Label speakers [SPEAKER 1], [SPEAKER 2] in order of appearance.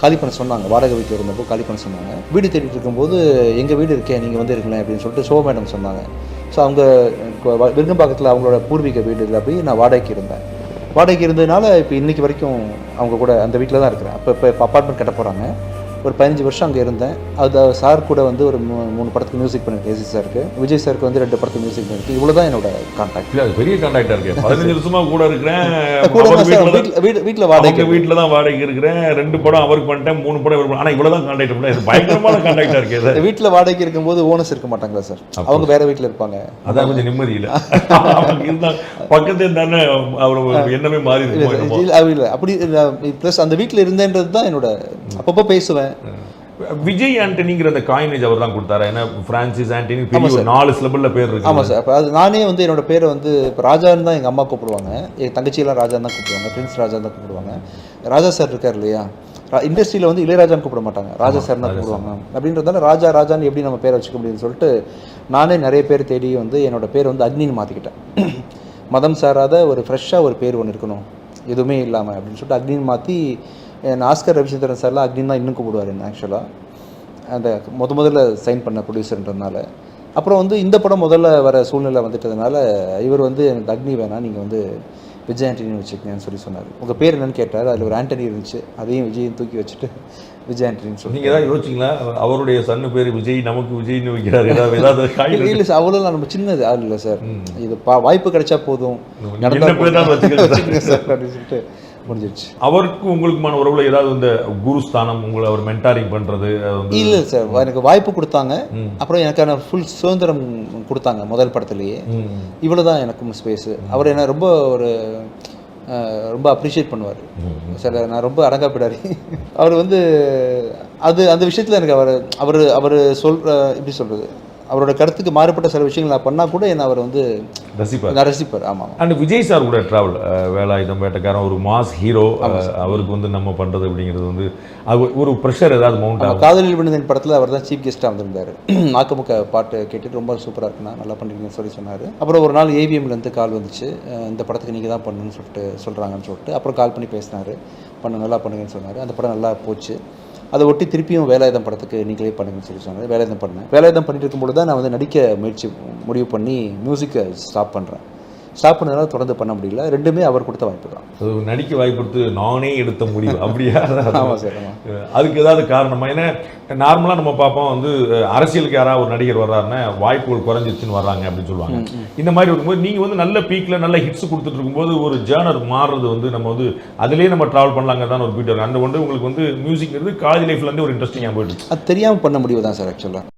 [SPEAKER 1] காலி பண்ண சொன்னாங்க. வாடகை வீட்டில் இருந்தப்போ காலி பண்ண சொன்னாங்க. வீடு தேடிட்டு இருக்கும்போது எங்கள் வீடு இருக்கே, நீங்கள் வந்து இருக்கலாம் அப்படின்னு சொல்லிட்டு ஷோ மேடம் சொன்னாங்க. ஸோ அவங்க விருங்கம்பாக்கத்தில் அவங்களோட பூர்வீக வீடு இல்லை, அப்படி நான் வாடகைக்கு இருந்தேன். வாடகைக்கு இருந்ததுனால இப்போ இன்றைக்கி வரைக்கும் அவங்க கூட அந்த வீட்டில் தான் இருக்கிறேன். இப்போ அப்பார்ட்மெண்ட் கட்ட போகிறாங்க. ஒரு 15 வருஷம் அங்கே இருந்தேன். அது சார் கூட வந்து ஒரு 3 படத்துக்கு மியூசிக் பண்ணியிருக்கேன். ஏசி சாருக்கு, விஜய் சாருக்கு வந்து 2 படத்துக்கு மியூசிக் பண்ணியிருக்கு. இவ்வளோ தான் என்னோட கான்டாக்ட்.
[SPEAKER 2] அது பெரிய கான்டாக்டாக இருக்குது. 15 வருஷமாக கூட இருக்கிறேன்.
[SPEAKER 1] வீட்டில் வாடகை,
[SPEAKER 2] வீட்டில் தான் வாடகைக்கு இருக்கிறேன். 2 படம் அவருக்கு பண்ணிட்டேன், 3 படம் இவருக்கு. ஆனால் இவ்வளோ தான் கான்டாக்ட் பண்ணேன். இது பயங்கரமான கான்டாக்டாக இருக்குது.
[SPEAKER 1] வீட்டில் வாடகைக்கு இருக்கும்போது ஓனர்ஸ் இருக்க மாட்டாங்களா சார்? அவங்க வேற வீட்டில் இருப்பாங்க.
[SPEAKER 2] அதான் கொஞ்சம் நிம்மதி இல்லை. அவங்க இருந்தால் பக்கத்து தானே அவர் எண்ணமே மாறி இருக்கும்.
[SPEAKER 1] இல்லை அப்படி ப்ளஸ் அந்த வீட்டில் இருந்தேன்றது தான் என்னோட. அப்பப்போ பேசுவேன்.
[SPEAKER 2] விஜய் ஆண்டனிங்கிற அந்த காயினேஜ் அவர் தான் கொடுத்தாரு. ஏன்னா பிரான்சிஸ் ஆண்டனி பெரிய ஒரு 4 சிலபிள்ல பேர் இருக்கு.
[SPEAKER 1] ஆமாம் சார். அப்போ அது நானே வந்து என்னோட பேரை வந்து இப்போ ராஜான்னு தான் எங்கள் அம்மா கூப்பிடுவாங்க. என் தங்கச்சியெல்லாம் ராஜான்னு தான் கூப்பிடுவாங்க. பிரின்ஸ் ராஜான்னு தான் கூப்பிடுவாங்க. ராஜா சார் இருக்கார் இல்லையா, இண்டஸ்ட்ரியில் வந்து இளையராஜான்னு கூப்பிட மாட்டாங்க, ராஜா சார் தான் கூப்பிடுவாங்க. அப்படின்றதால ராஜா ராஜான்னு எப்படி நம்ம பேரை வச்சுக்க முடியும்னு சொல்லிட்டு நானே நிறைய பேர் தேடி வந்து என்னோட பேர் வந்து அக்னின்னு மாற்றிக்கிட்டேன். மதம் சாராத ஒரு ஃப்ரெஷ்ஷாக ஒரு பேர் ஒன்று இருக்கணும், எதுவுமே இல்லாமல் அப்படின்னு சொல்லிட்டு அக்னின்னு மாற்றி. ஆஸ்கர் ரவிச்சந்திரன் சார்லாம் அக்னின்னு தான் இன்னும் கூப்பிடுவார் என்ன ஆக்சுவலாக, அந்த முதல்ல சைன் பண்ண ப்ரொடியூசர்ன்றதுனால. அப்புறம் வந்து இந்த படம் முதல்ல வர சூழ்நிலை வந்துட்டதுனால இவர் வந்து எனக்கு அக்னி வேணாம், நீங்கள் வந்து விஜய் ஆண்டனி வச்சுக்கங்கன்னு சொன்னார். உங்கள் பேர் என்னன்னு கேட்டார். அதில் ஒரு ஆண்டனி இருந்துச்சு, அதையும் விஜயும் தூக்கி வச்சுட்டு விஜய் ஆண்டனின்னு சொல்லி.
[SPEAKER 2] நீங்கள் ஏதாவது யோசிச்சிங்களா? அவருடைய சன்னு பேர் விஜய், நமக்கு விஜய்னு வைக்கிறார். ஏதாவது
[SPEAKER 1] இல்லை சார், அவ்வளோ நம்ம சின்னது ஆள் இல்லை சார். இது வாய்ப்பு கிடைச்சா போதும் சொல்லிட்டு முடிஞ்சிருச்சு.
[SPEAKER 2] அவருக்கு உங்களுக்குமான உறவுல ஏதாவது இந்த குருஸ்தானம், உங்களை அவர் மென்டாரிங் பண்றது?
[SPEAKER 1] இல்லை சார், எனக்கு வாய்ப்பு கொடுத்தாங்க. அப்புறம் எனக்கான ஃபுல் சுதந்திரம் கொடுத்தாங்க முதல் படத்துலேயே. இவ்வளோதான் எனக்கும் ஸ்பேஸு. அவர் என்ன ரொம்ப அப்ரிஷியேட் பண்ணுவார் சார். நான் ரொம்ப அடங்காப்பிடாரி. அவர் வந்து அந்த விஷயத்தில் எனக்கு அவர் எப்படி சொல்கிறது, அவரோட கருத்துக்கு மாறுபட்ட சில விஷயங்கள் நான் பண்ணால் கூட என்ன அவர் வந்து ரசிப்பார். ஆமாம்.
[SPEAKER 2] அண்ட் விஜய் சார் கூட ட்ராவல், வேலாயுதம், வேட்டைக்காரன், ஒரு மாஸ் ஹீரோ. அவருக்கு வந்து நம்ம பண்ணுறது அப்படிங்கிறது வந்து ஒரு ப்ரெஷர் ஏதாவது மவுண்ட் ஆகும்.
[SPEAKER 1] காதலில் விழுந்தேன் படத்தில் அவர் தான் சீஃப் கெஸ்ட்டாக வந்திருந்தார். நாக்குமுக்க பாட்டு கேட்டுட்டு ரொம்ப சூப்பராக இருக்குண்ணா, நல்லா பண்ணிருக்கீங்கன்னு சொல்லி சொன்னார். அப்புறம் ஒரு நாள் ஏவிஎம்லேருந்து கால் வந்துச்சு, இந்த படத்துக்கு நீங்கள் தான் பண்ணணும்னு சொல்கிறாங்கன்னு சொல்லிட்டு அப்புறம் கால் பண்ணி பேசினார். நல்லா பண்ணுங்கன்னு சொன்னார். அந்த படம் நல்லா போச்சு. அதை ஒட்டி திருப்பியும் வேலாயுதம் படத்துக்கு நீங்களே பண்ணுங்கன்னு சொல்லி சொன்னாங்க. வேலாயுதம் பண்ணேன். வேலாயுதம் பண்ணிட்டு இருக்கும்போது தான் நான் வந்து நடிக்க முடிவு பண்ணி மியூசிக்கை ஸ்டாப் பண்ணதுனால தொடர்ந்து பண்ண முடியல. ரெண்டுமே அவர் கொடுத்த வாய்ப்பு தான்.
[SPEAKER 2] நடிக்க வாய்ப்பு கொடுத்து நானே எடுத்த முடிவு அப்படியா?
[SPEAKER 1] ஆமாம் சார்.
[SPEAKER 2] அதுக்கு ஏதாவது காரணமா? ஏன்னா நார்மலாக நம்ம பார்ப்போம் வந்து அரசியலுக்கு யாராவது ஒரு நடிகர் வர்றாருன்னா வாய்ப்புகள் குறைஞ்சிருச்சுன்னு வர்றாங்க அப்படின்னு சொல்லுவாங்க. இந்த மாதிரி இருக்கும்போது நீங்கள் வந்து நல்ல பீக்கில் நல்ல ஹிட்ஸ் கொடுத்துட்டு இருக்கும்போது ஒரு ஜேர்னர் மாறுறது வந்து நம்ம வந்து அதிலே நம்ம ட்ராவல் பண்ணலாங்க தான் ஒரு பீட். அந்த வந்து உங்களுக்கு வந்து மியூசிக் காலேஜ் லைஃப்லேருந்து ஒரு இன்ட்ரெஸ்டிங்காக போயிட்டு
[SPEAKER 1] அது தெரியாமல் பண்ண முடிவு தான் சார் ஆக்சுவலாக.